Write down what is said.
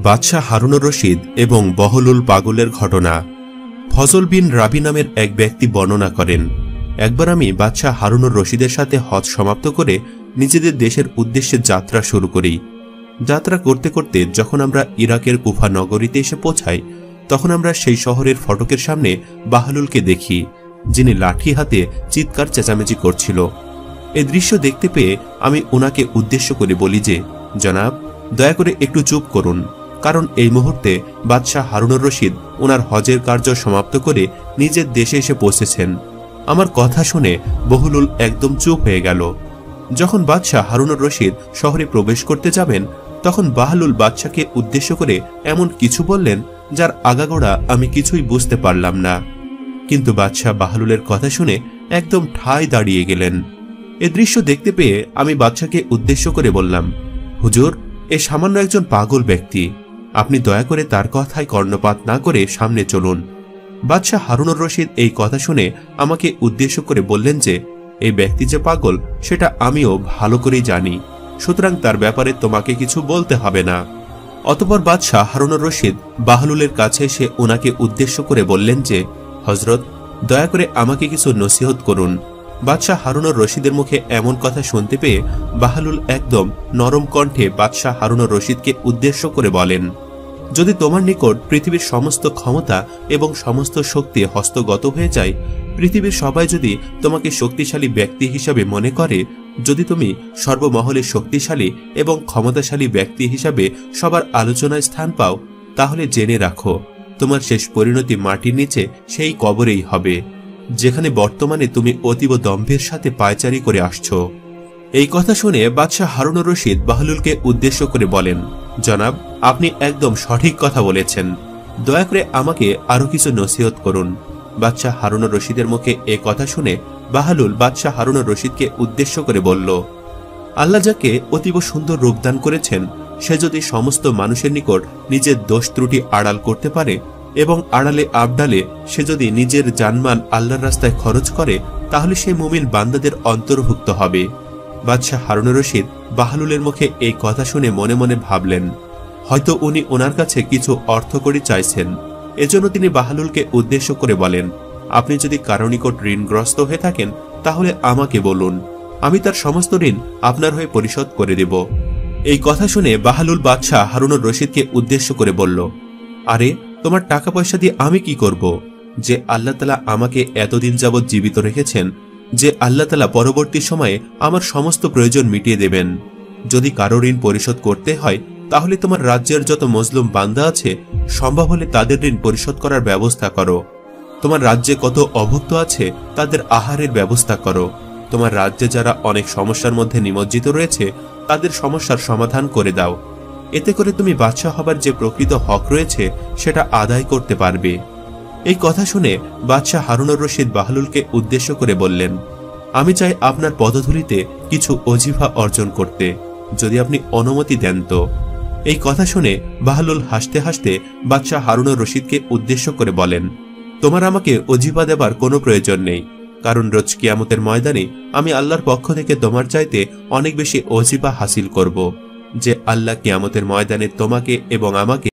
বাদশাহ হারুনুর রশিদ এবং বহলুল পাগলের ঘটনা। ফজল বিন রাবি নামের এক ব্যক্তি বর্ণনা করেন, একবার আমি বাদশাহ হারুনুর রশিদের সাথে হজ সমাপ্ত করে নিজেদের দেশের উদ্দেশ্যে যাত্রা শুরু করি। যাত্রা করতে করতে যখন আমরা ইরাকের কুফা নগরীতে এসে পৌঁছাই, তখন আমরা সেই শহরের ফটকের সামনে বাহলুলকে দেখি, যিনি লাঠি হাতে চিৎকার চেঁচামেচি করছিল। এই দৃশ্য দেখতে পেয়ে আমি ওনাকে উদ্দেশ্য করে বলি যে, জনাব, দয়া করে একটু চুপ করুন, কারণ এই মুহূর্তে বাদশাহ হারুনুর রশিদ ওনার হজের কার্য সমাপ্ত করে নিজের দেশে এসে পৌঁছেছেন। আমার কথা শুনে বহলুল একদম চুপ হয়ে গেল। যখন বাদশাহ হারুনুর রশিদ শহরে প্রবেশ করতে যাবেন, তখন বাহলুল বাদশাকে উদ্দেশ্য করে এমন কিছু বললেন যার আগাগোড়া আমি কিছুই বুঝতে পারলাম না। কিন্তু বাদশাহ বাহলুলের কথা শুনে একদম ঠায় দাঁড়িয়ে গেলেন। এ দৃশ্য দেখতে পেয়ে আমি বাদশাকে উদ্দেশ্য করে বললাম, হুজুর, এ সামান্য একজন পাগল ব্যক্তি, আপনি দয়া করে তার কথায় কর্ণপাত না করে সামনে চলুন। বাদশাহ হারুনুর রশিদ এই কথা শুনে আমাকে উদ্দেশ্য করে বললেন যে, এই ব্যক্তি যে পাগল সেটা আমিও ভালো করেই জানি, সুতরাং তার ব্যাপারে তোমাকে কিছু বলতে হবে না। অতঃপর বাদশাহ হারুনুর রশিদ বাহলুলের কাছে এসে ওনাকে উদ্দেশ্য করে বললেন যে, হজরত, দয়া করে আমাকে কিছু নসিহত করুন। বাদশাহ হারুনুর রশিদের মুখে এমন কথা শুনতে পেয়ে বাহলুল একদম নরম কণ্ঠে বাদশাহ হারুনুর রশিদকে উদ্দেশ্য করে বলেন, যদি তোমার নিকট পৃথিবীর সমস্ত ক্ষমতা এবং সমস্ত শক্তি হস্তগত হয়ে যায়, পৃথিবীর সবাই যদি তোমাকে শক্তিশালী ব্যক্তি হিসাবে মনে করে, যদি তুমি সর্বমহলে শক্তিশালী এবং ক্ষমতাশালী ব্যক্তি হিসাবে সবার আলোচনায় স্থান পাও, তাহলে জেনে রাখো, তোমার শেষ পরিণতি মাটির নিচে সেই কবরেই হবে, যেখানে বর্তমানে তুমি অতীব দম্ভের সাথে পায়চারি করে আসছ। এই কথা শুনে বাদশাহ হারুনুর রশিদ বাহলুলকে উদ্দেশ্য করে বলেন, জনাব, আপনি একদম সঠিক কথা বলেছেন, দয়া করে আমাকে আরো কিছু নসিহত করুন। বাদশাহ হারুনুর রশিদের মুখে এ কথা শুনে বাহলুল বাদশাহ হারুনুর রশিদকে উদ্দেশ্য করে বলল, আল্লাহ যাকে অতীব সুন্দর রূপদান করেছেন, সে যদি সমস্ত মানুষের নিকট নিজের দোষ ত্রুটি আড়াল করতে পারে এবং আড়ালে আবডালে সে যদি নিজের জানমাল আল্লাহর রাস্তায় খরচ করে, তাহলে সে মুমিন বান্দাদের অন্তর্ভুক্ত হবে। বাদশাহ হারুনুর রশিদ বাহলুলের মুখে এই কথা শুনে মনে মনে ভাবলেন, হয়তো উনি ওনার কাছে কিছু অর্থকড়ি চাইছেন। এজন্য তিনি বাহলুলকে উদ্দেশ্য করে বলেন, আপনি যদি কারো নিকট ঋণগ্রস্ত হয়ে থাকেন, তাহলে আমাকে বলুন, আমি তার সমস্ত ঋণ আপনার হয়ে পরিশোধ করে দেব। এই কথা শুনে বাহলুল বাদশাহ হারুনুর রশিদকে উদ্দেশ্য করে বলল, আরে, তোমার টাকা পয়সা দিয়ে আমি কি করব? যে আল্লাহ তাআলা আমাকে এতদিন যাবৎ জীবিত রেখেছেন, যে আল্লাহ তাআলা পরবর্তী সময়ে আমার সমস্ত প্রয়োজন মিটিয়ে দেবেন। যদি কারো ঋণ পরিশোধ করতে হয়, তাহলে তোমার রাজ্যের যত মজলুম বান্দা আছে, সম্ভব হলে তাদের ঋণ পরিশোধ করার ব্যবস্থা করো। তোমার রাজ্যে কত অভুক্ত আছে, তাদের আহারের ব্যবস্থা করো। তোমার রাজ্যে যারা অনেক সমস্যার মধ্যে নিমজ্জিত রয়েছে, তাদের সমস্যার সমাধান করে দাও। এতে করে তুমি বাদশাহ হবার যে প্রকৃত হক রয়েছে সেটা আদায় করতে পারবে। এই কথা শুনে বাদশাহ হারুনুর রশিদ বাহলুলকে উদ্দেশ্য করে বললেন, আমি চাই আপনার পদধূলিতে কিছু ওজিফা অর্জন করতে, যদি আপনি অনুমতি দেন তো। এই কথা শুনে বাহলুল হাসতে হাসতে বাদশাহ হারুনুর রশিদকে উদ্দেশ্য করে বলেন, তোমার আমাকে ওজিফা দেবার কোনো প্রয়োজন নেই, কারণ রোজ কিয়ামতের ময়দানে আমি আল্লাহর পক্ষ থেকে তোমার চাইতে অনেক বেশি ওজিফা হাসিল করব, যে আল্লাহ কিয়ামতের ময়দানে তোমাকে এবং আমাকে